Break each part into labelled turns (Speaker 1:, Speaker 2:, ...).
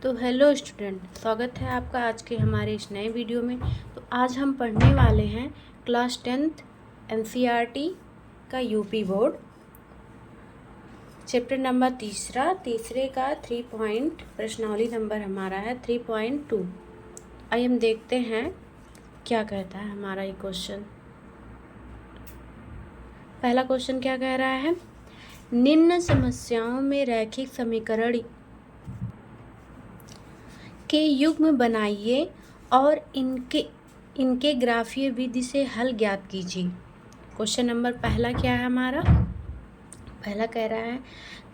Speaker 1: तो hello student, स्वागत है आपका आज के हमारे इस नए वीडियो में। तो आज हम पढ़ने वाले हैं क्लास 10th एनसीईआरटी का यूपी बोर्ड चैप्टर नंबर तीसरे का 3 पॉइंट प्रश्नावली नंबर हमारा है 3.2। आइए हम देखते हैं क्या कहता है हमारा ये क्वेश्चन। पहला क्वेश्चन क्या कह रहा है, निम्न समस्याओं में रैखिक समीकरण के युग्म बनाइए और इनके ग्राफीय विधि से हल ज्ञात कीजिए। क्वेश्चन नंबर पहला क्या है हमारा, पहला कह रहा है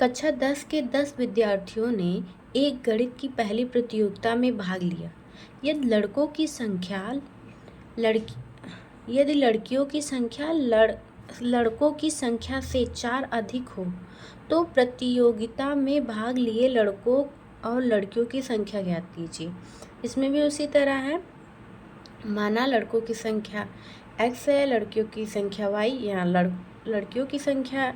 Speaker 1: कक्षा 10 के 10 विद्यार्थियों ने एक गणित की पहली प्रतियोगिता में भाग लिया। यदि लड़कियों की संख्या लड़कों की संख्या से 4 अधिक हो तो प्रतियोगिता में भाग लिए लड़कों और लड़कियों की संख्या ज्ञात कीजिए। इसमें भी उसी तरह है, माना लड़कों की संख्या x है, लड़कियों की संख्या y, या लड़कियों की संख्या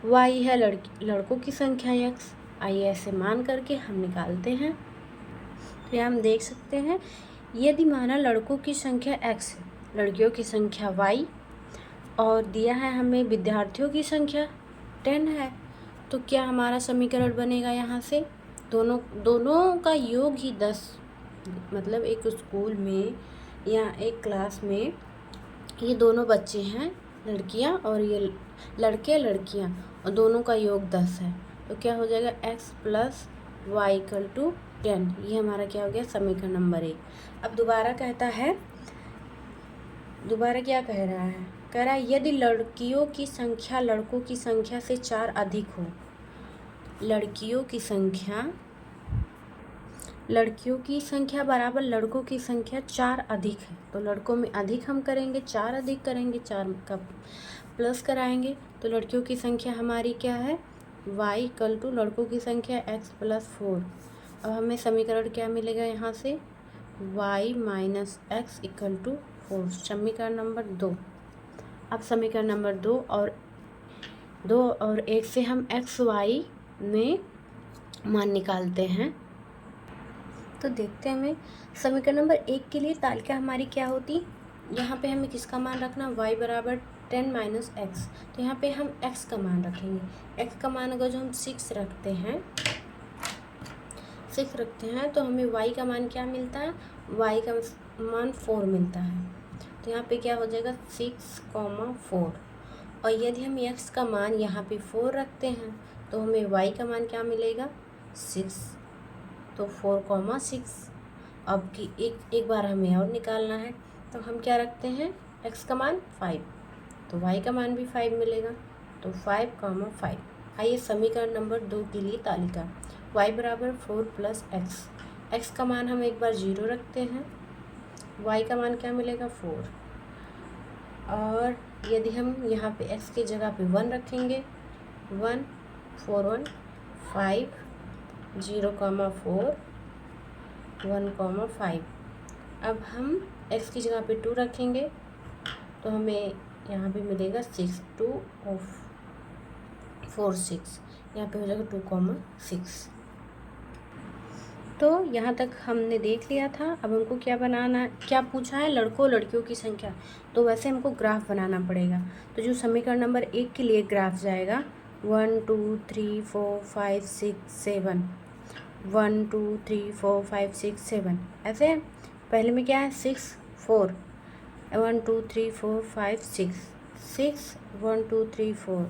Speaker 1: y है, लड़कों की संख्या x। आइए ऐसे मान करके हम निकालते हैं। तो यहाँ हम देख सकते हैं, यदि माना लड़कों की संख्या x है, लड़कियों की संख्या y और दिया है हमें विद्यार्थियों की संख्या 10 है, तो क्या हमारा समीकरण बनेगा यहाँ से दोनों का योग ही 10, मतलब एक स्कूल में या एक क्लास में ये दोनों बच्चे हैं, लड़कियां और ये लड़कियां, और दोनों का योग 10 है। तो क्या हो जाएगा x plus y equal to 10। ये हमारा क्या हो गया समीकरण नंबर 1। अब दोबारा कहता है, दोबारा क्या कह रहा है, कह रहा है यदि लड़कियों की संख्या लड़कों की संख्या से 4 अधिक हो, लड़कियों की संख्या बराबर लड़कों की संख्या 4 अधिक है, तो लड़कों में अधिक हम करेंगे, 4 अधिक करेंगे, 4 का प्लस कराएंगे, तो लड़कियों की संख्या हमारी क्या है y इक्वल टू लड़कों की संख्या x प्लस 4। अब हमें समीकरण क्या मिलेगा यहाँ से, y minus x equal to 4, समीकरण नंबर 2। अब समीकरण नंबर 2 और 1 से हम x y में मान निकालते हैं। तो देखते हैं हमें समीकरण नंबर 1 के लिए तालिका हमारी क्या होती, यहाँ पे हमें किसका मान रखना, y बराबर 10 माइनस एक्स। तो यहाँ पे हम x का मान रखेंगे। x का मान अगर जो हम 6 रखते हैं तो हमें y का मान क्या मिलता है, y का मान 4 मिलता है। तो यहाँ पे क्या हो जाएगा 6,4। और यदि हम x का मान यहाँ पे 4 रखते हैं तो हमें y का मान क्या मिलेगा 6, तो 4,6। अब की एक बार हमें और निकालना है, तो हम क्या रखते हैं x का मान 5, तो y का मान भी 5 मिलेगा, तो 5,5। आइए समीकरण नंबर 2 के लिए तालिका, y बराबर 4 प्लस x का मान हम एक बार 0 रखते हैं, y का मान क्या मिलेगा 4, और यदि हम यहाँ पे x की जगह पे 1 रखेंगे, 1 4 1 5 0,4 1,5। अब हम x की जगह पे 2 रखेंगे तो हमें यहाँ पे मिलेगा 6, 2 और 4 6, यहाँ पे हो जाएगा 2,6। तो यहाँ तक हमने देख लिया था। अब हमको क्या बनाना, क्या पूछा है, लड़कों लड़कियों की संख्या, तो वैसे हमको ग्राफ बनाना पड़ेगा। तो जो समीकरण नंबर 1 के लिए ग्राफ जाएगा 1 2 3 4 5 6 7, 1 2 3 4 5 6 7, ऐसे पहले में क्या है 6 4, 1 2 3 4 5 6 6 1 2 3 4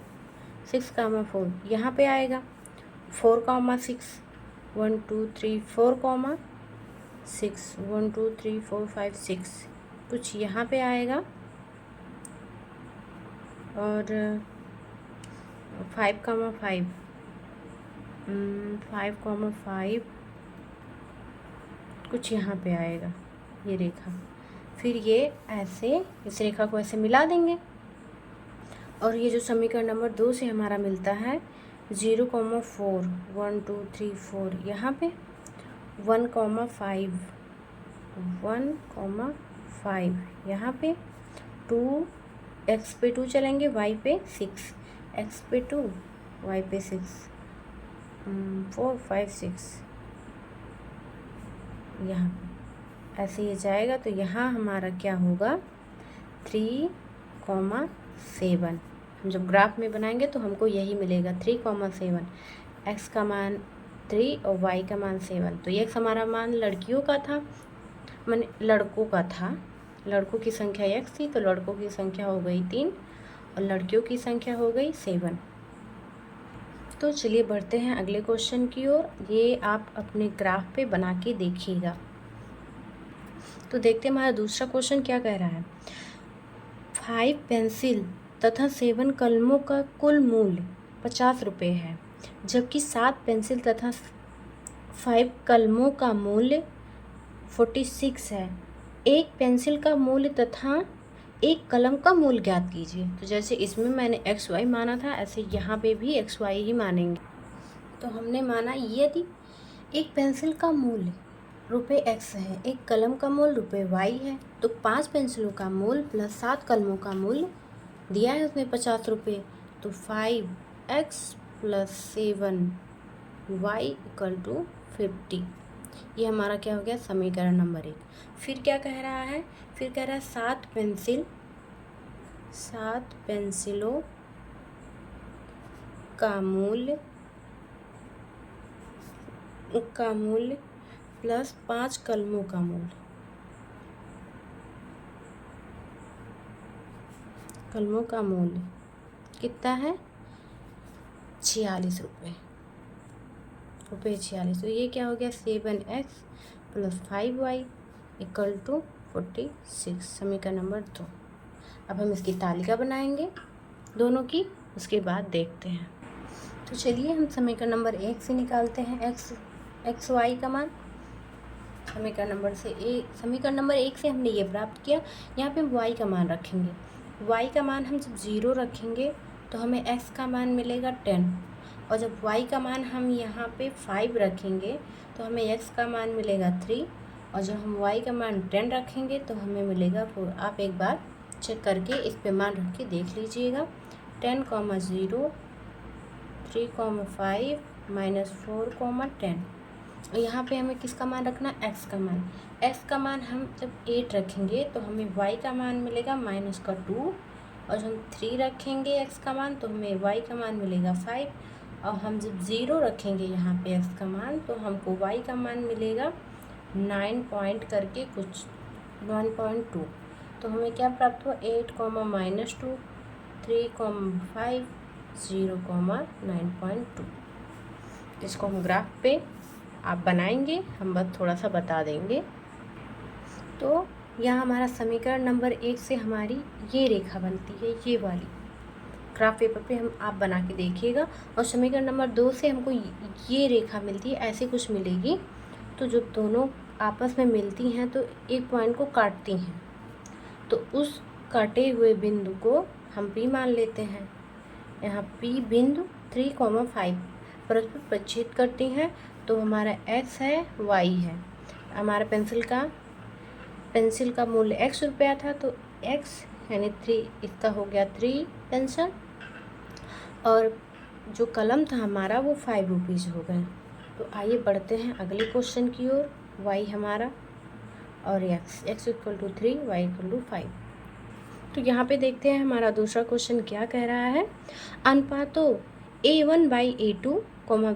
Speaker 1: 6,4, यहाँ पे आएगा 4,6 1 2 3 4, 6 1 2 3 4 5 6, कुछ यहाँ पे आएगा, और 5,5 5,5 कुछ यहाँ पे आएगा, ये रेखा। फिर ये ऐसे इस रेखा को ऐसे मिला देंगे, और ये जो समीकरण नंबर 2 से हमारा मिलता है 0,4 1 2 3 4, यहाँ पे 1,5 1,5, यहाँ पे 2, x पे 2 चलेंगे, y पे 6, x पे 2 y पे 6, 4 5 6, यहाँ पे ऐसे ये जाएगा, तो यहाँ हमारा क्या होगा 3,7। हम जब ग्राफ में बनाएंगे तो हमको यही मिलेगा 3,7। एक्स का मान 3 और वाई का मान 7। तो ये हमारा मान लड़कियों का था, माने लड़कों का था। लड़कों की संख्या एक्स थी, तो लड़कों की संख्या हो गई 3 और लड़कियों की संख्या हो गई 7। तो चलिए बढ़ते हैं अगले क्वेश्चन की ओर। ये आप अपने ग्राफ पे बना के देखिएगा। तो देखते हैं हमारा दूसरा क्वेश्चन क्या कह रहा है। 5 पेंसिल तथा 7 कलमों का कुल मूल्य 50 रुपये है, जबकि 7 पेंसिल तथा 5 कलमों का मूल्य 46 है। एक पेंसिल का मूल्य तथा एक कलम का मूल्य ज्ञात कीजिए। तो जैसे इसमें मैंने एक्स वाई माना था, ऐसे यहाँ पे भी एक्स वाई ही मानेंगे। तो हमने माना यदि एक पेंसिल का मूल्य ₹x है, एक कलम का मूल्य ₹y है, तो 5 पेंसिलों का मूल्य प्लस 7 कलमों का मूल्य दिया है उसने 50 रुपये। तो 5x + 7y = 50। ये हमारा क्या हो गया समीकरण नंबर 1। फिर क्या कह रहा है, फिर कह रहा है 7 पेंसिलों का मूल्य प्लस 5 कलमों का मूल्य। कलमों का मूल्य कितना है 46 रुपये। 46। तो ये क्या हो गया 7x + 5y = 46। समीकरण नंबर 2। अब हम इसकी तालिका बनाएंगे दोनों की, उसके बाद देखते हैं। तो चलिए हम समीकरण नंबर 1 से निकालते हैं एक्स वाई का मान। समीकरण नंबर 1 से हमने ये प्राप्त किया। यहाँ पे हम y का मान रखेंगे। y का मान हम जब 0 रखेंगे तो हमें x का मान मिलेगा 10, और जब y का मान हम यहाँ पे 5 रखेंगे तो हमें x का मान मिलेगा 3, और जब हम y का मान 10 रखेंगे तो हमें मिलेगा 4। आप एक बार चेक करके इस पे मान रख के देख लीजिएगा। 10, 0, 3, 5 -4, 10। और यहाँ पे हमें किसका मान रखना है x का मान। x का मान हम जब 8 रखेंगे तो हमें y का मान मिलेगा -2, और जब हम 3 रखेंगे x का मान तो हमें y का मान मिलेगा 5, और हम जब 0 रखेंगे यहाँ पे x का मान तो हमको y का मान मिलेगा 9 पॉइंट करके कुछ 1.2। तो हमें क्या प्राप्त हुआ 8, -2, 3, 5, 0, 9.2। इसको हम ग्राफ पे आप बनाएंगे, हम बस थोड़ा सा बता देंगे। तो यहाँ हमारा समीकरण नंबर 1 से हमारी ये रेखा बनती है, ये वाली ग्राफ पेपर पे हम आप बना के देखिएगा। और समीकरण नंबर 2 से हमको ये रेखा मिलती है, ऐसे कुछ मिलेगी। तो जब दोनों आपस में मिलती हैं तो एक पॉइंट को काटती हैं, तो उस काटे हुए बिंदु को हम P मान लेते हैं। यहाँ P बिंदु 3, 5 परस्पर प्रतिच्छेद करती हैं, तो हमारा x है y है। हमारा पेंसिल का मूल्य x रुपया था, तो x यानी 3, इसका हो गया 3 पेंसिल, और जो कलम था हमारा वो 5 रुपीज़ हो गए। तो आइए बढ़ते हैं अगले क्वेश्चन की ओर। y हमारा और x = 3, y = 5। तो यहाँ पे देखते हैं हमारा दूसरा क्वेश्चन क्या कह रहा है। अनुपातों A1/A2,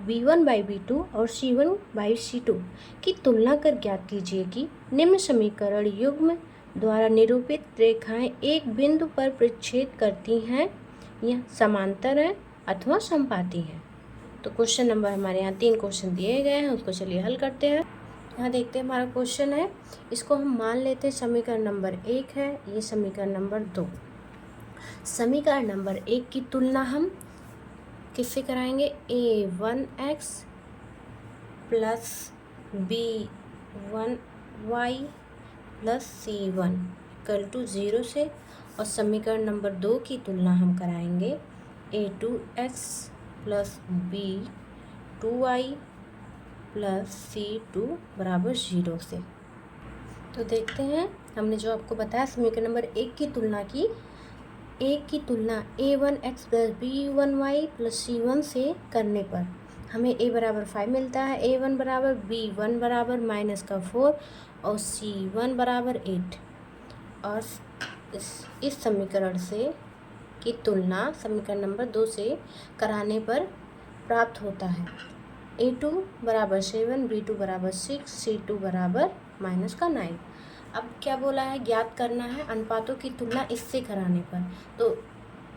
Speaker 1: B1/B2 और C1/C2 की तुलना कर ज्ञात कीजिए कि निम्न समीकरण युग्म द्वारा निरूपित रेखाएं एक बिंदु पर प्रतिच्छेद करती हैं या समांतर हैं अथवा समपाती हैं। तो क्वेश्चन नंबर हमारे यहाँ 3 क्वेश्चन दिए गए हैं, उसको चलिए हल करते हैं। यहाँ देखते हैं हमारा क्वेश्चन है, इसको हम मान लेते हैं समीकरण नंबर 1 है, ये समीकरण नंबर 2। समीकरण नंबर 1 की तुलना हम किससे कराएंगे, A1x + B1y + C1 = 0 से, और समीकरण नंबर 2 की तुलना हम कराएंगे A2x + B2y + C2 = 0 से। तो देखते हैं हमने जो आपको बताया समीकरण नंबर 1 की तुलना की, A1x + B1y + C1 से करने पर हमें a बराबर 5 मिलता है, a1 बराबर b1 बराबर -4 और c1 बराबर 8। और इस समीकरण से की तुलना समीकरण नंबर 2 से कराने पर प्राप्त होता है a2 बराबर 7, b2 बराबर 6, c2 बराबर -9। अब क्या बोला है, ज्ञात करना है अनुपातों की तुलना इससे कराने पर। तो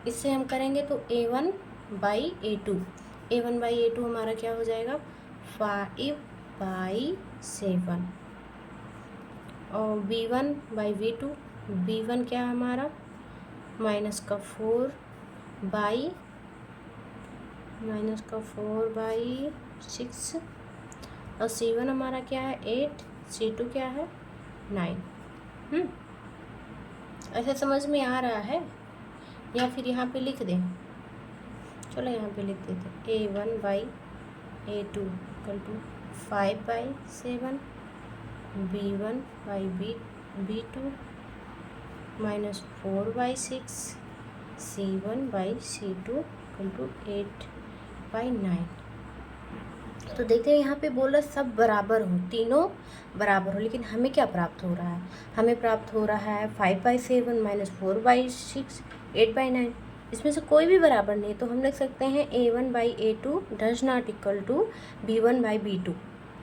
Speaker 1: इससे हम करेंगे तो a1 by a2, a1 by a2 हमारा क्या हो जाएगा 5/7 और b1 बाई b2, b1 क्या है हमारा -4 बाई 6 और c1 हमारा क्या है 8, c2 क्या है 9। ऐसे समझ में आ रहा है या फिर यहाँ पे लिख दें? चलो यहाँ पे लिख देते a1 by a2 equal to 5/7, b1 by b2 -4/6, c1 by c2 equal to 8/9। तो देखते हैं यहाँ पे बोला सब बराबर हो, तीनों बराबर हो, लेकिन हमें क्या प्राप्त हो रहा है, हमें प्राप्त हो रहा है 5/7 -4/6 8/9। इसमें से कोई भी बराबर नहीं, तो हम लिख सकते हैं a1 by a2 does not equal to b1 by b2।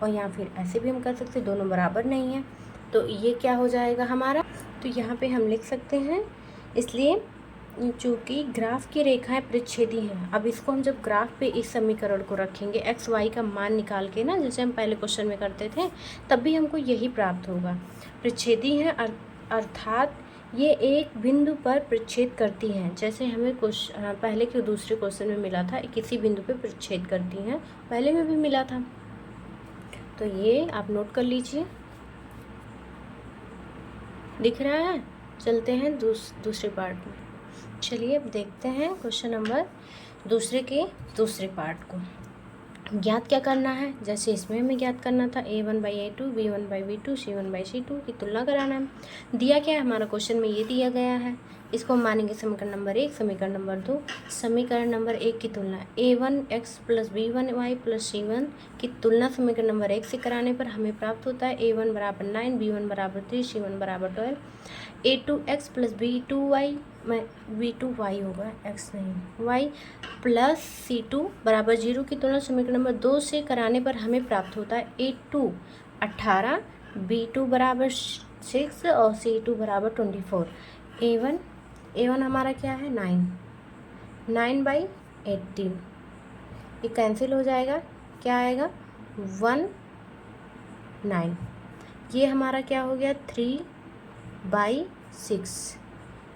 Speaker 1: और यहाँ फिर ऐसे भी हम कर सकते हैं, दोनों बराबर नहीं है, तो ये क्या हो जाएगा हमारा, तो यहाँ पे हम लिख सकते हैं, इसलिए चूँकि ग्राफ की रेखाएं प्रतिच्छेदी हैं। अब इसको हम जब ग्राफ पे इस समीकरण को रखेंगे x y का मान निकाल के ना, जैसे हम पहले क्वेश्चन में करते थे, तब भी हमको यही प्राप्त होगा। प्रतिच्छेदी हैं अर्थात ये एक बिंदु पर प्रतिच्छेद करती हैं, जैसे हमें पहले के दूसरे क्वेश्चन में मिला था किसी बिंदु पर प्रतिच्छेद करती हैं, पहले में भी मिला था। तो ये आप नोट कर लीजिए, दिख रहा है। चलते हैं दूसरे पार्ट में। चलिए अब देखते हैं क्वेश्चन नंबर दूसरे पार्ट को। ज्ञात क्या करना है, जैसे इसमें हमें ज्ञात करना था a1 by a2, b1 by b2, c1 by c2 की तुलना कराना है। दिया क्या है हमारा क्वेश्चन में, ये दिया गया है, इसको हम मानेंगे समीकरण नंबर 1, समीकरण नंबर 2। समीकरण नंबर 1 की तुलना a1 x plus b1 y plus c1 की तुलना समीकरण नंबर 1 से कराने पर हमें प्राप्त होता है a1 बराबर 9, b1 बराबर 3, c1 बराबर 12, a2 x plus b2 y b2 y होगा x नहीं y प्लस c2 बराबर 0 की तुलना समीकरण नंबर 2 से कराने पर हमें प्राप्त होता है a2 18, b2 बराबर 6 और c2 बराबर 24। a1 हमारा क्या है 9/18, ये कैंसिल हो जाएगा, क्या आएगा 19। ये हमारा क्या हो गया 3/6,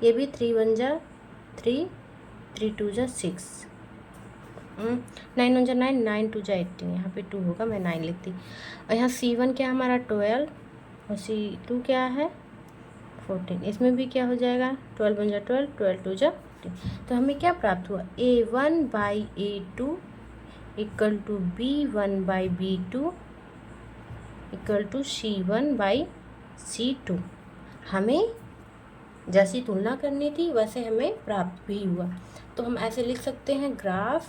Speaker 1: ये भी 3 1 जा 3, 3 2 जा 6, 9 1 जा 9, 9 2 जा 18, यहाँ पे 2 होगा, मैं 9 लिखती। और यहाँ c1 क्या हमारा 12 और c2 क्या है 14, इसमें भी क्या हो जाएगा 12 1 जा 12, 12 2 जा 14। तो हमें क्या प्राप्त हुआ a1 by a2 equal to b1 by b2 equal to c1 by c2। हमें जैसी तुलना करनी थी वैसे हमें प्राप्त भी हुआ। तो हम ऐसे लिख सकते हैं ग्राफ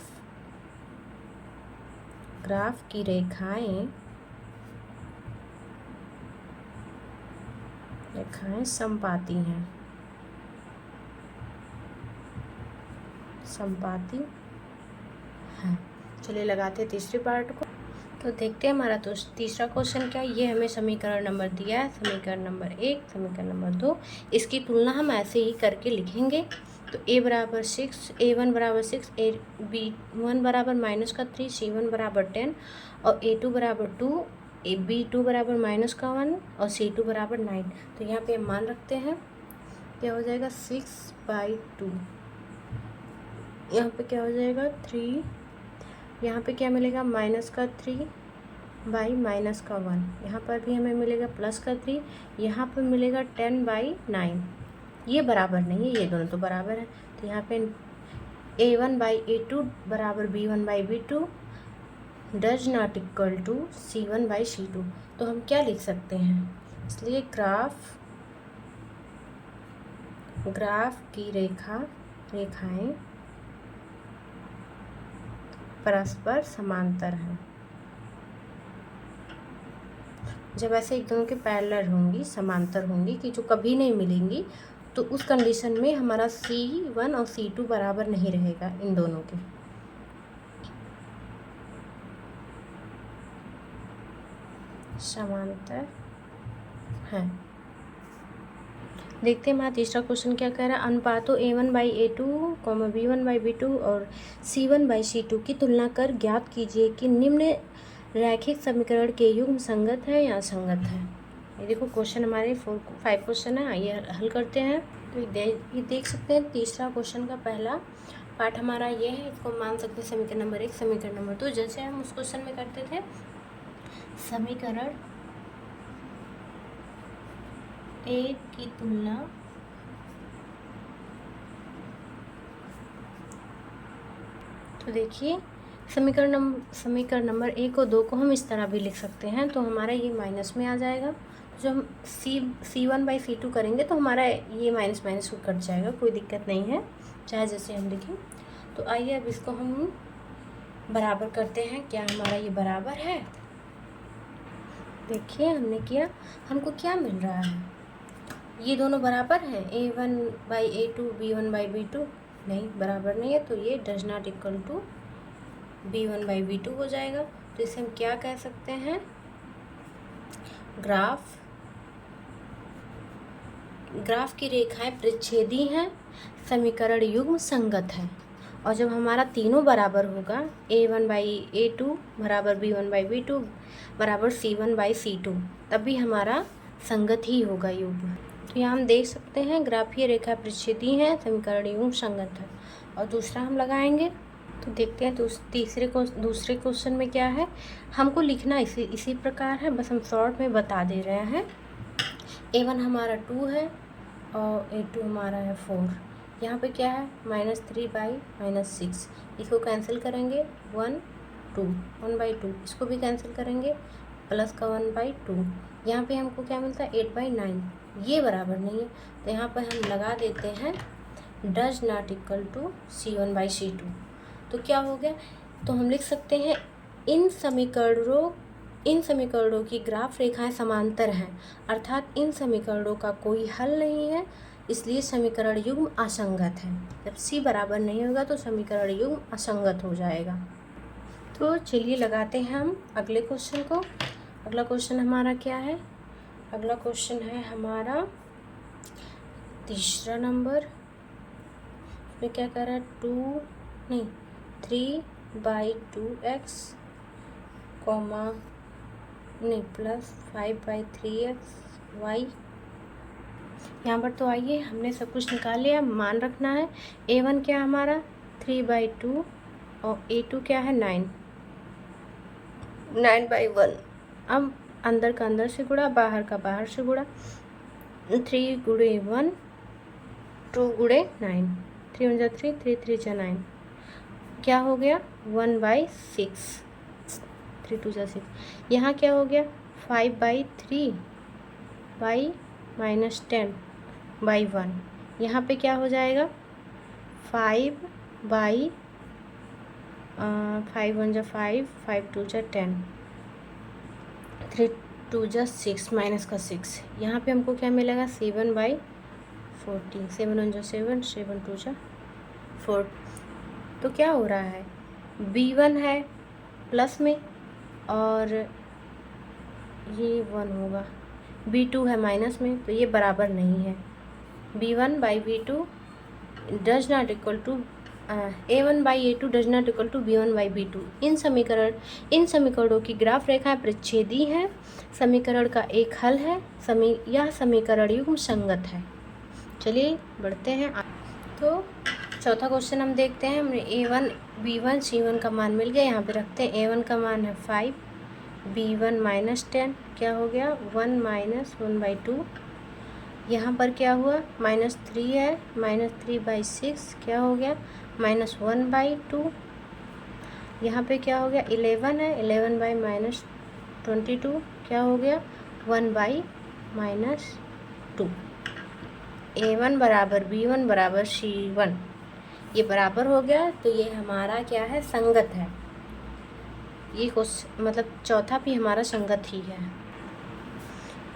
Speaker 1: की रेखाएं समपाती हैं, चलिए लगाते हैं तीसरे पार्ट को। तो देखते हैं हमारा तो तीसरा क्वेश्चन क्या है। ये हमें समीकरण नंबर दिया है, समीकरण नंबर 1, समीकरण नंबर 2, इसकी तुलना हम ऐसे ही करके लिखेंगे। तो a बराबर 6, a1 बराबर 6, b1 बराबर -3, c1 बराबर 10 और a2 बराबर 2, b2 बराबर -1 और c2 बराबर 9। तो यहाँ पे हम मान रखते हैं, क्या हो जाएगा 6/2, यहाँ पे क्या हो जाएगा 3, यहाँ पे क्या मिलेगा -3 बाई -1, यहाँ पर भी हमें मिलेगा +3, यहाँ पर मिलेगा 10/9। ये बराबर नहीं है, ये दोनों तो बराबर है। तो यहाँ पे a1 बाई a2 बराबर b1 by b2 does not equal to c1 by c2। तो हम क्या लिख सकते हैं, इसलिए ग्राफ की रेखाएं परस्पर समांतर हैं। जब ऐसे एक दोनों के पैरेलल होंगी, समांतर होंगी कि जो कभी नहीं मिलेंगी, तो उस कंडीशन में हमारा C1 और C2 बराबर नहीं रहेगा इन दोनों के। समांतर हैं। देखते हैं हमारा तीसरा क्वेश्चन क्या कह रहा है। अनुपातों A1/A2, B1/B2 और C1/C2 की तुलना कर ज्ञात कीजिए कि निम्न रैखिक समीकरण के युग्म संगत है या असंगत है। ये देखो क्वेश्चन हमारे 5 क्वेश्चन है, आइए हल करते हैं। तो ये देख सकते हैं तीसरा क्वेश्चन का पहला पार्ट हमारा ये है, इसको मान सकते हैं समीकरण नंबर 1, समीकरण नंबर 2। जैसे हम उस क्वेश्चन में करते थे, समीकरण एक की तुलना तो देखिए समीकरण नंबर 1 और 2 को हम इस तरह भी लिख सकते हैं, तो हमारा ये माइनस में आ जाएगा। जब हम C1/C2 करेंगे तो हमारा ये माइनस माइनस कट जाएगा, कोई दिक्कत नहीं है, चाहे जैसे हम लिखें। तो आइए अब इसको हम बराबर करते हैं। क्या हमारा ये बराबर है? देखिए हमने किया, हमको क्या मिल रहा है, ये दोनों बराबर हैं, A1/A2 B1/B2, नहीं बराबर नहीं है, तो ये does not equal to B1/B2 हो जाएगा। तो इसे हम क्या कह सकते हैं, ग्राफ की रेखाएं प्रतिच्छेदी हैं, समीकरण युग्म संगत है। और जब हमारा तीनों बराबर होगा, A1/A2 बराबर B1/B2 बराबर C1/C2, तभी हमारा संगत ही होगा युग्म। तो यहाँ हम देख सकते हैं ग्राफीय रेखा प्रतिच्छेदी है, समीकरण युग्म संगत है। और दूसरा हम लगाएंगे, तो देखते हैं तो दूसरे क्वेश्चन में क्या है। हमको लिखना इसी प्रकार है, बस हम शॉर्ट में बता दे रहे हैं। A1 हमारा 2 है और A2 हमारा है 4। यहाँ पे क्या है, -3/-6, इसको कैंसिल करेंगे 1/2, इसको भी कैंसिल करेंगे, प्लस का 1/2। यहाँ पे हमको क्या मिलता है 8/9, ये बराबर नहीं है, तो यहाँ पर हम लगा देते हैं does not equal to C1/C2। तो क्या हो गया, तो हम लिख सकते हैं इन समीकरणों की ग्राफ रेखाएं समांतर हैं, अर्थात इन समीकरणों का कोई हल नहीं है, इसलिए समीकरण युग्म असंगत है। जब C बराबर नहीं होगा तो समीकरण युग्म असंगत हो जाएगा। तो चलिए लगाते हैं हम अगले क्वेश्चन को। अगला क्वेश्चन हमारा क्या है, अगला क्वेश्चन है हमारा तीसरा नंबर। इसमें क्या कर रहा है, 3/2x प्लस 5/3x y। यहाँ पर तो आइए हमने सब कुछ निकाल लिया, मान रखना है। A1 क्या हमारा 3/2 और A2 क्या है 9/1। अब अंदर का अंदर से गुणा, बाहर का बाहर से गुणा, 3 गुणे 1, 2 गुणे 9, 3 1 3, 3 3 9, क्या हो गया 1/6, 3 2 6। यहाँ क्या हो गया 5/3/-10/1। यहाँ पे क्या हो जाएगा 5 1 5 5 2 10, 3 2 6 माइनस का 6। यहाँ पे हमको क्या मिलेगा 7/14, 7 1 7, 7 2 4। तो क्या हो रहा है, B1 है प्लस में और ये 1 होगा, B2 है माइनस में, तो ये बराबर नहीं है। B1/B2 does not equal to A1/A2 does not equal to B1/B2। इन समीकरणों की ग्राफ रेखाएं प्रतिच्छेदी हैं, समीकरण का एक हल है, यह समीकरण युग्म संगत है। चलिए बढ़ते हैं। तो चौथा क्वेश्चन हम देखते हैं। हमने A1 B1 C1 का मान मिल गया, यहाँ पे रखते हैं। A1 का मान है 5, B1 -10, क्या हो गया 1 - 1/2। यहाँ पर क्या हुआ -3 है, -3/6 क्या हो गया -1/2। यहाँ पे क्या हो गया 11 है, 11/-22 क्या हो गया 1/-2। A1 बराबर B1 बराबर C1, ये बराबर हो गया, तो ये हमारा क्या है संगत है। ये क्वेश्चन मतलब चौथा भी हमारा संगत ही है।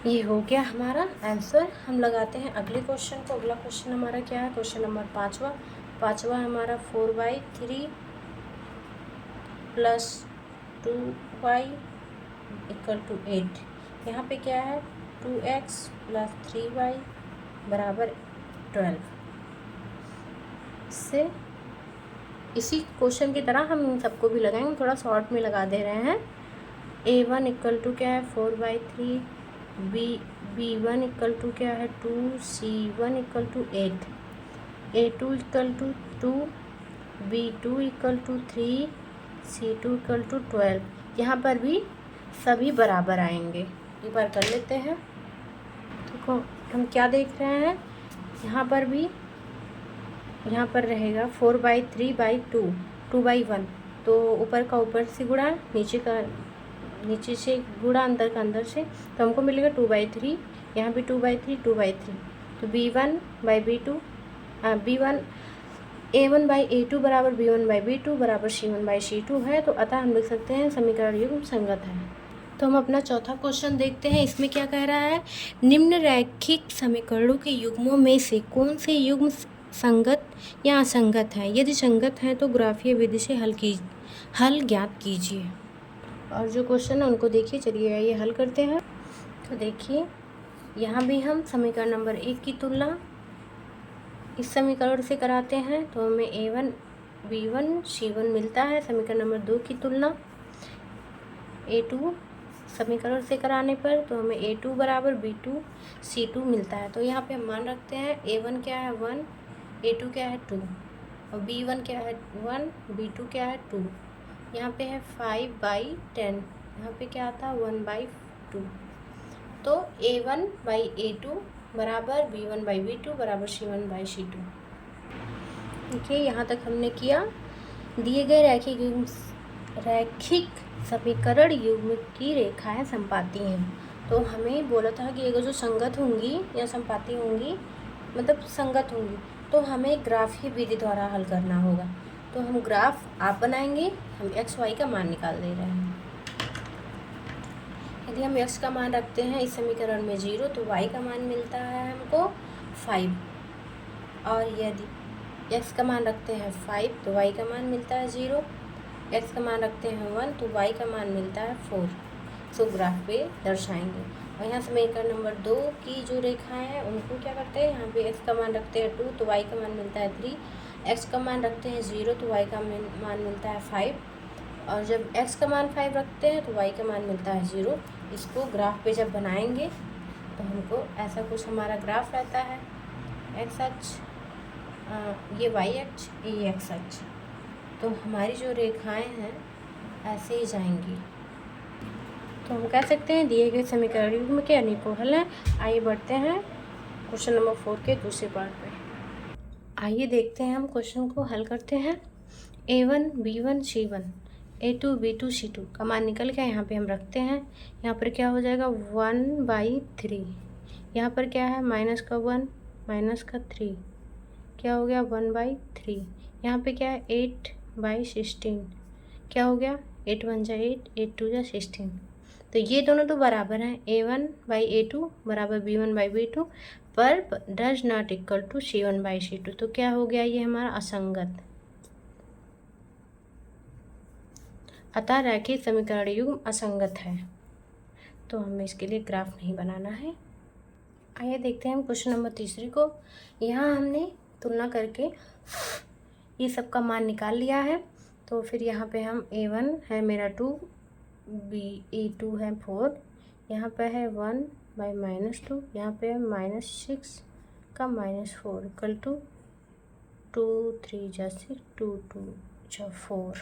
Speaker 1: ये हो गया हमारा आंसर। हम लगाते हैं अगले क्वेश्चन को। अगला क्वेश्चन हमारा क्या है? क्वेश्चन नंबर पाँचवा हमारा 4/3 + 2y = 8। यहाँ पे क्या है? 2x + 3y = 12। से इसी क्वेश्चन की तरह हम इन सबको भी लगाएंगे, थोड़ा शॉर्ट में लगा दे रहे हैं। a1 = क्या है? 4/3, b1 = क्या है? 2, c1 = 8, a2 = 2, b2 = 3, c2 = 12। यहाँ पर भी सभी बराबर आएंगे। एक बार कर लेते हैं। देखो हम क्या देख रहे हैं, यहाँ पर रहेगा 4/3/2, 2/1, तो ऊपर का ऊपर से गुणा, नीचे से गुणा, अंदर का अंदर से, तो हमको मिलेगा 2/3। यहाँ भी 2/3, 2/3, तो a1/a2 बराबर b1/b2 बराबर c1/c2 है। तो अतः हम लिख सकते हैं समीकरण युग्म संगत है। तो हम अपना चौथा क्वेश्चन देखते हैं। इसमें क्या कह रहा है? निम्न रैखिक समीकरणों के युग्मों में से कौन से युग्म संगत या असंगत है? यदि संगत है तो ग्राफीय विधि से हल ज्ञात कीजिए। और जो क्वेश्चन है उनको देखिए। चलिए ये हल करते हैं। तो देखिए यहाँ भी हम समीकरण नंबर 1 की तुलना इस समीकरण से कराते हैं, तो हमें a1 b1 c1 मिलता है। समीकरण नंबर 2 की तुलना a2 समीकरण से कराने पर, तो हमें a2 बराबर b2 c2 मिलता है। तो यहाँ पे हम मान रखते हैं a1 क्या है? 1, a2 क्या है? 2, और b1 क्या है? 1, b2 क्या है? 2। यहाँ पे है 5/10, यहाँ पे क्या आता है? 1/2। तो a1/a2 बराबर b1/b2 बराबर c1/c2। देखिए यहाँ तक हमने किया। दिए गए रैखिक समीकरण युग्म की रेखाएं संपाती हैं। तो हमें बोला था कि अगर जो संगत होंगी या संपाती होंगी, मतलब संगत होंगी, तो हमें ग्राफीय विधि द्वारा हल करना होगा। तो हम ग्राफ आप बनाएंगे, हम x y का मान निकाल दे रहे हैं। यदि हम x का मान रखते हैं इस समीकरण में 0, तो y का मान मिलता है हमको 5, और यदि x का मान रखते हैं 5 तो y का मान मिलता है 0, x का मान रखते हैं 1 तो y का मान मिलता है 4। सो ग्राफ पे दर्शाएंगे। और यहाँ समीकरण नंबर 2 की जो रेखाएं हैं उनको क्या करते हैं, यहाँ पे x का मान रखते हैं 2 तो y का मान मिलता है 3, x का मान रखते हैं 0 तो y का मान मिलता है 5, और जब x का मान 5 रखते हैं तो y का मान मिलता है 0। इसको ग्राफ पे जब बनाएंगे तो हमको ऐसा कुछ हमारा ग्राफ रहता है। x अक्ष, ये y अक्ष, ये x अक्ष, तो हमारी जो रेखाएं हैं ऐसे ही जाएंगी। तो हम कह सकते हैं दिए गए समीकरण युग्म के अनेकों हल हैं। आइए बढ़ते हैं क्वेश्चन नंबर 4 के दूसरे पार्ट पे। आइए देखते हैं, हम क्वेश्चन को हल करते हैं। a1 b1 c1, a2 b2 c2 का मान निकल गया। यहाँ पे हम रखते हैं, यहाँ पर क्या हो जाएगा? 1/3, यहाँ पर क्या है? माइनस का 1 माइनस का 3, क्या हो गया? 1/3। यहाँ पे क्या है? 8/16, क्या हो गया? 8 1 जा 8, 8 2 जा 16। तो ये दोनों तो बराबर हैं, a1/a2 बराबर b1/b2, पर does not equal to c1/c2। तो क्या हो गया? ये हमारा असंगत। अतः रैखिक समीकरण युग्म असंगत है। तो हमें इसके लिए ग्राफ नहीं बनाना है। आइए देखते हैं हम क्वेश्चन नंबर 3 को। यहाँ हमने तुलना करके ये सब का मान निकाल लिया है। तो फिर यहाँ पे हम a1 है मेरा 2, a2 है 4, यहाँ पे है 1/-2, यहाँ पे है -6 का -4 इक्वल टू 2 3 जा 6, 2 2 जा 4।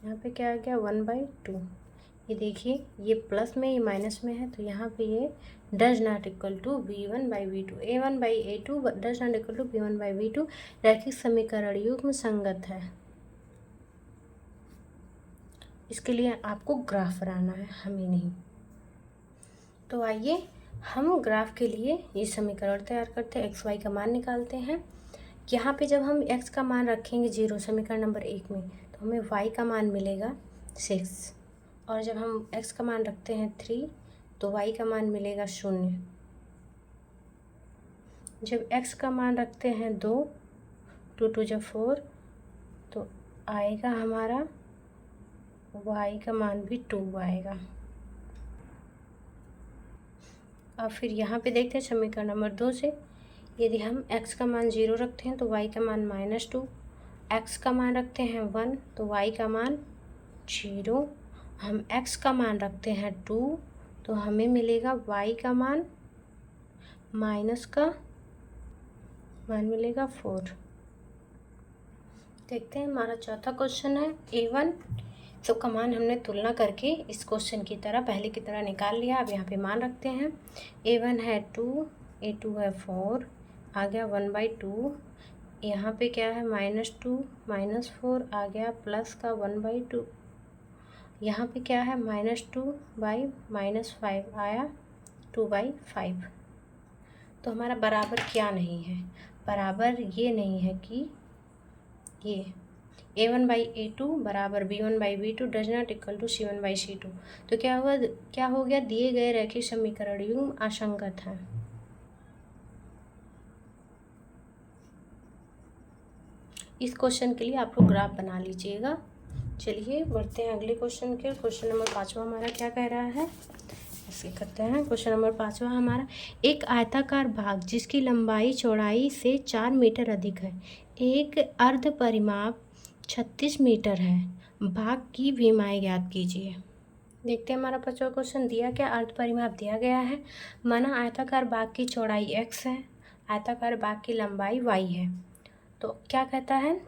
Speaker 1: यहाँ पे क्या आ गया? 1/2। ये देखिए, ये प्लस में, ये माइनस में है, तो यहाँ पे ये does not equal to b1/b2, a1/a2 does not equal to b1/b2 रैखिक समीकरण युग्म संगत है। इसके लिए आपको ग्राफ बनाना है, हमें नहीं। तो आइए हम ग्राफ के लिए ये समीकरण तैयार करते हैं। एक्स वाई का मान निकालते हैं। यहाँ पे जब हम x का मान रखेंगे 0 समीकरण नंबर 1 में, तो हमें y का मान मिलेगा 6। और जब हम x का मान रखते हैं 3 तो y का मान मिलेगा 0। जब x का मान रखते हैं 2, 2 2 जब 4 तो आएगा हमारा y का मान भी 2 आएगा। अब फिर यहाँ पे देखते हैं समीकरण नंबर 2 से, यदि हम x का मान 0 रखते हैं तो y का मान -2, x का मान रखते हैं 1 तो y का मान 0, हम x का मान रखते हैं 2 तो हमें मिलेगा y का मान माइनस का मान मिलेगा 4। देखते हैं हमारा चौथा क्वेश्चन है A1। सबका मान हमने तुलना करके इस क्वेश्चन की तरह पहले की तरह निकाल लिया। अब यहाँ पे मान रखते हैं। A1 है 2, A2 है 4, आ गया 1/2। यहाँ पे क्या है -2 -4 आ गया प्लस का 1/2। यहाँ पे क्या है -2/-5 आया 2/5। तो हमारा बराबर क्या नहीं है, बराबर ये नहीं है कि ये A1/A2 बराबर B1/B2 does not equal to C1/C2। तो क्या हो गया, दिए गए रैखिक समीकरण युग्म असंगत है। इस क्वेश्चन के लिए आप लोग ग्राफ बना लीजिएगा। चलिए बढ़ते हैं अगले क्वेश्चन के। क्वेश्चन नंबर 5वां हमारा क्या कह रहा है, ऐसे करते हैं। क्वेश्चन नंबर 5वां हमारा, एक आयताकार भाग जिसकी लंबाई चौड़ाई से 4 मीटर अधिक है, एक अर्ध परिमाप 36 मीटर है, भाग की विमाएँ ज्ञात कीजिए। देखते हैं हमारा 5वां क्वेश्चन दिया क्या, अर्ध परिमाप दिया गया है। माना आयताकार भाग की चौड़ाई x है, आयताकार भाग की लंबाई y है। तो क्या कहता है,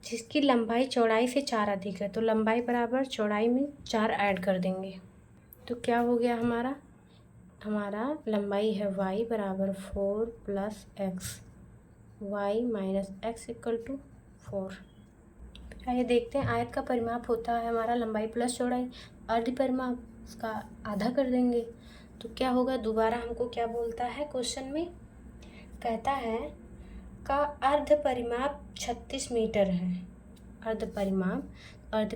Speaker 1: जिसकी लंबाई चौड़ाई से 4 अधिक है, तो लंबाई बराबर चौड़ाई में 4 ऐड कर देंगे। तो क्या हो गया हमारा लंबाई है y बराबर 4 + x, y - x = 4। आइए देखते हैं, आयत का परिमाप होता है हमारा लंबाई प्लस चौड़ाई, अर्ध परिमाप उसका आधा कर देंगे। तो क्या होगा, दोबारा हमको क्या बोलता है क्वेश्चन में, कहता है का अर्ध परिमाप 36 मीटर है। अर्ध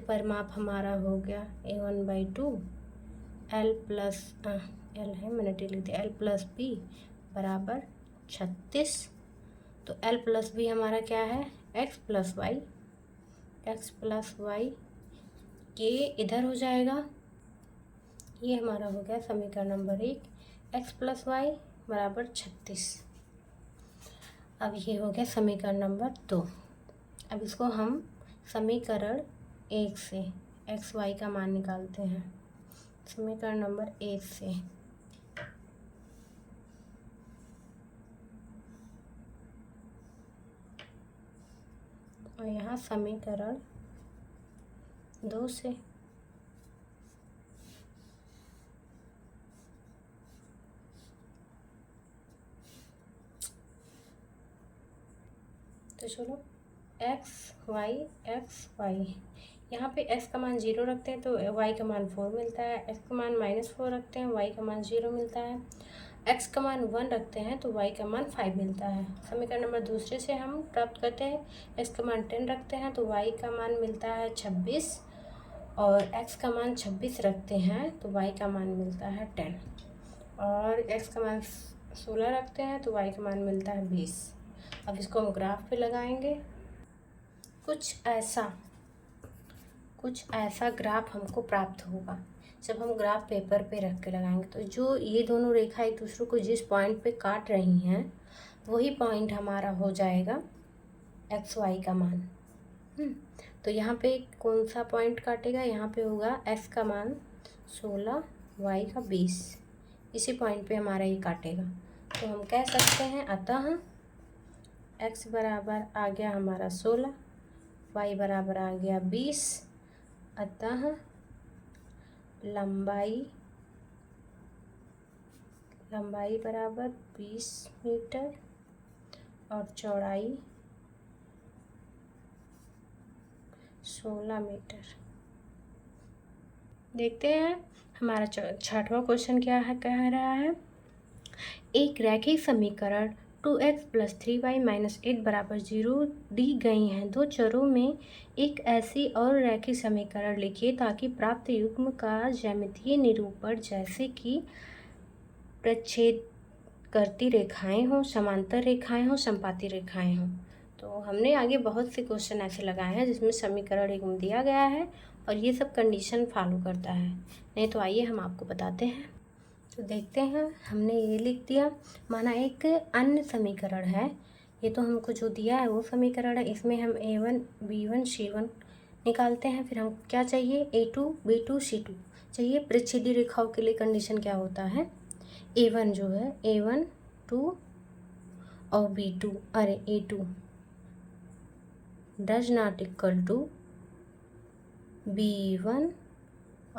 Speaker 1: परिमाप हमारा हो गया A1/2 L है, मैंने लिख दिया L + B बराबर 36। तो L + B हमारा क्या है, x + y, ये इधर हो जाएगा। ये हमारा हो गया समीकरण नंबर 1, x + y बराबर 36। अब ये हो गया समीकरण नंबर 2। अब इसको हम समीकरण 1 से x y का मान निकालते हैं, समीकरण नंबर 1 से। और यहाँ समीकरण 2 से। तो चलो x y, यहाँ पे x का मान 0 रखते हैं तो y का मान 4 मिलता है, x का मान -4 रखते हैं y का मान 0 मिलता है, x का मान 1 रखते हैं तो y का मान 5 मिलता है। समीकरण नंबर दूसरे से हम प्राप्त करते हैं, x का मान 10 रखते हैं तो y का मान मिलता है 26, और x का मान 26 रखते हैं तो y का मान मिलता है 10, और x का मान 16 रखते हैं तो y का मान मिलता है 20। अब इसको हम ग्राफ पे लगाएंगे। कुछ ऐसा ग्राफ हमको प्राप्त होगा जब हम ग्राफ पेपर पे रख के लगाएंगे। तो जो ये दोनों रेखा एक दूसरे को जिस पॉइंट पे काट रही हैं वही पॉइंट हमारा हो जाएगा एक्स वाई का मान। तो यहाँ पे कौन सा पॉइंट काटेगा, यहाँ पे होगा एक्स का मान 16, वाई का 20, इसी पॉइंट पे हमारा ये काटेगा। तो हम कह सकते हैं अतः एक्स बराबर आ गया हमारा 16, वाई बराबर आ गया 20, अतः लंबाई बराबर 20 मीटर और चौड़ाई 16 मीटर। देखते हैं हमारा 6वां क्वेश्चन क्या है, कह रहा है एक रैखिक समीकरण 2x + 3y - 8 = 0 दी गई हैं। दो चरों में एक ऐसी और रैखिक समीकरण लिखिए ताकि प्राप्त युग्म का ज्यामितीय निरूपण जैसे कि प्रच्छेद करती रेखाएं हों, समांतर रेखाएं हों, संपाती रेखाएं हों। तो हमने आगे बहुत से क्वेश्चन ऐसे लगाए हैं जिसमें समीकरण युग्म दिया गया है और ये सब कंडीशन फॉलो करता है। नहीं तो आइए हम आपको बताते हैं। तो देखते हैं, हमने ये लिख दिया। माना एक अन्य समीकरण है, ये तो हमको जो दिया है वो समीकरण है। इसमें हम a1 b1 c1 निकालते हैं। फिर हम क्या चाहिए, a2 b2 c2 चाहिए। प्रच्छेदी रेखाओं के लिए कंडीशन क्या होता है, a1 जो है a1 2 और b2 अरे a2 does not equal to b1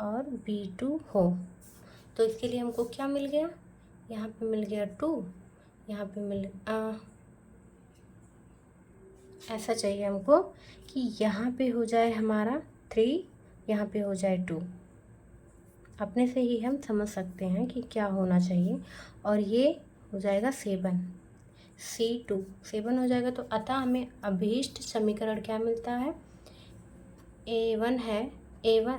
Speaker 1: और b2 हो। तो इसके लिए हमको क्या मिल गया, यहाँ पे मिल गया 2, यहाँ पे मिल ऐसा चाहिए हमको कि यहाँ पे हो जाए हमारा 3, यहाँ पे हो जाए 2। अपने से ही हम समझ सकते हैं कि क्या होना चाहिए। और ये हो जाएगा 7 C2 7 हो जाएगा। तो अतः हमें अभीष्ट समीकरण क्या मिलता है, a1 है a1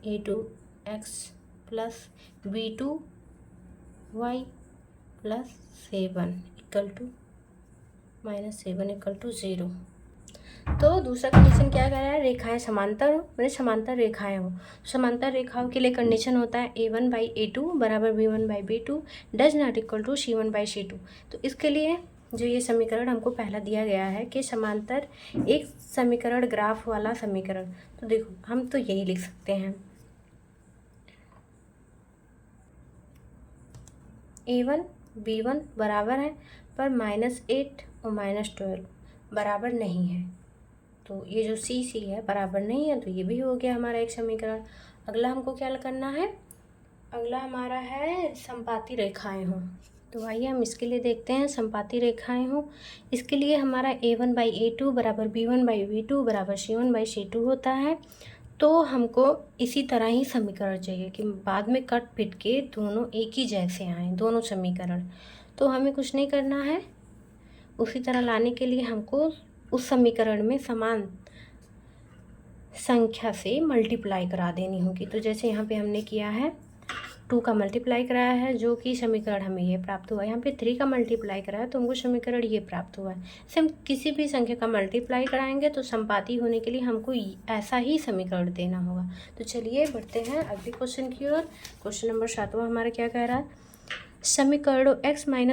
Speaker 1: a2x plus b2y plus 7 equal to -7 equal to 0। तो दूसरा कंडीशन क्या कह रहा है, रेखाएं समांतर हो, मैंने समांतर रेखाएं हो। समांतर रेखाओं के लिए कंडीशन होता है a1/a2 = b1/b2 does not equal to c1/c2। तो इसके लिए जो ये समीकरण हमको पहला दिया गया है कि समांतर एक समीकरण ग्राफ वाला समीकरण। तो देखो हम तो यही लिख सकते हैं, a1 b1 बराबर है पर -8 और -12 बराबर नहीं है। तो ये जो C है बराबर नहीं है, तो ये भी हो गया हमारा एक समीकरण। अगला हमको क्या करना है, अगला हमारा है संपाती रेखाएं हों। तो आइए हम इसके लिए देखते हैं, संपाती रेखाएं हों। इसके लिए हमारा a1/a2 = b1/b2 = c1/c2 होता है। तो हमको इसी तरह ही समीकरण चाहिए कि बाद में कट पिट के दोनों एक ही जैसे आएँ, दोनों समीकरण। तो हमें कुछ नहीं करना है, उसी तरह लाने के लिए हमको उस समीकरण में समान संख्या से मल्टीप्लाई करा देनी होगी। तो जैसे यहाँ पे हमने किया है 2 का मल्टीप्लाई कराया है, जो कि समीकरण हमें ये प्राप्त हुआ है। यहाँ पे 3 का मल्टीप्लाई कराया तो हमको समीकरण ये प्राप्त हुआ है। से हम किसी भी संख्या का मल्टीप्लाई कराएंगे तो संपाती होने के लिए हमको ऐसा ही समीकरण देना होगा। तो चलिए बढ़ते हैं अगले क्वेश्चन की ओर। क्वेश्चन नंबर 7वां हमारा क्या कह रहा है, समीकरणों x - y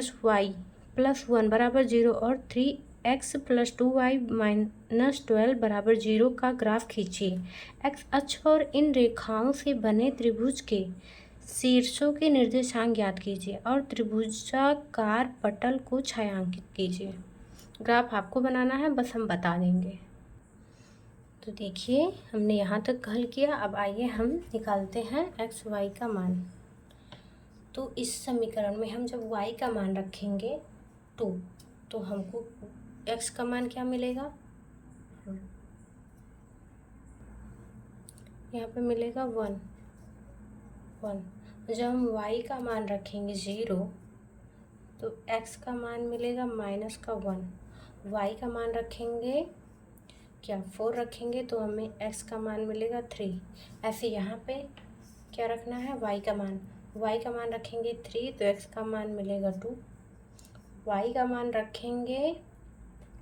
Speaker 1: + 1 = 0 और 3x + 2y - 12 = 0 का ग्राफ खींचिए। x अक्ष और इन रेखाओं से बने त्रिभुज के शीर्षों के निर्देशांक ज्ञात कीजिए और त्रिभुजाकार पटल को छायांकित कीजिए। ग्राफ आपको बनाना है, बस हम बता देंगे। तो देखिए हमने यहाँ तक हल किया। अब आइए हम निकालते हैं x y का मान। तो इस समीकरण में हम जब y का मान रखेंगे 2, तो हमको x का मान क्या मिलेगा, यहाँ पे मिलेगा 1। जब हम y का मान रखेंगे 0, तो x का मान मिलेगा -1। y का मान रखेंगे क्या 4 रखेंगे तो हमें x का मान मिलेगा 3। ऐसे यहाँ पे क्या रखना है, y का मान रखेंगे 3 तो x का मान मिलेगा 2। y का मान रखेंगे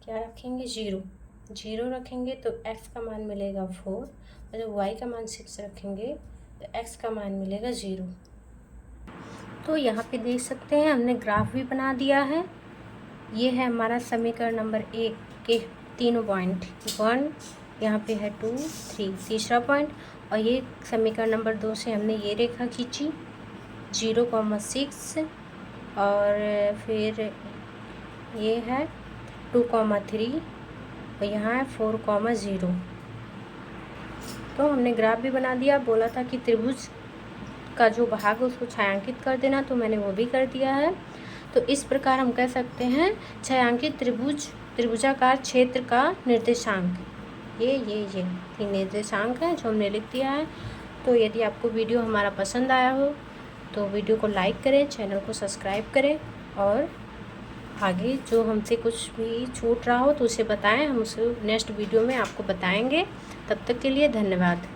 Speaker 1: क्या रखेंगे 0 रखेंगे तो x का मान मिलेगा 4। और जब y का मान 6 रखेंगे तो x का मान मिलेगा 0। तो यहाँ पे देख सकते हैं हमने ग्राफ भी बना दिया है। ये है हमारा समीकरण नंबर 1 के तीनों पॉइंट, 1 यहाँ पे है 2 3 तीसरा पॉइंट। और ये समीकरण नंबर 2 से हमने ये रेखा खींची 0,6 और फिर ये है 2,3 और यहाँ है 4,0। तो हमने ग्राफ भी बना दिया। बोला था कि त्रिभुज का जो भाग है उसको छायांकित कर देना, तो मैंने वो भी कर दिया है। तो इस प्रकार हम कह सकते हैं छायांकित त्रिभुजाकार क्षेत्र का निर्देशांक ये 3 निर्देशांक हैं जो हमने लिख दिया है। तो यदि आपको वीडियो हमारा पसंद आया हो तो वीडियो को लाइक करें, चैनल को सब्सक्राइब करें और आगे जो हमसे कुछ भी छूट रहा हो तो उसे बताएं, हम उसे नेक्स्ट वीडियो में आपको बताएंगे। तब तक के लिए धन्यवाद।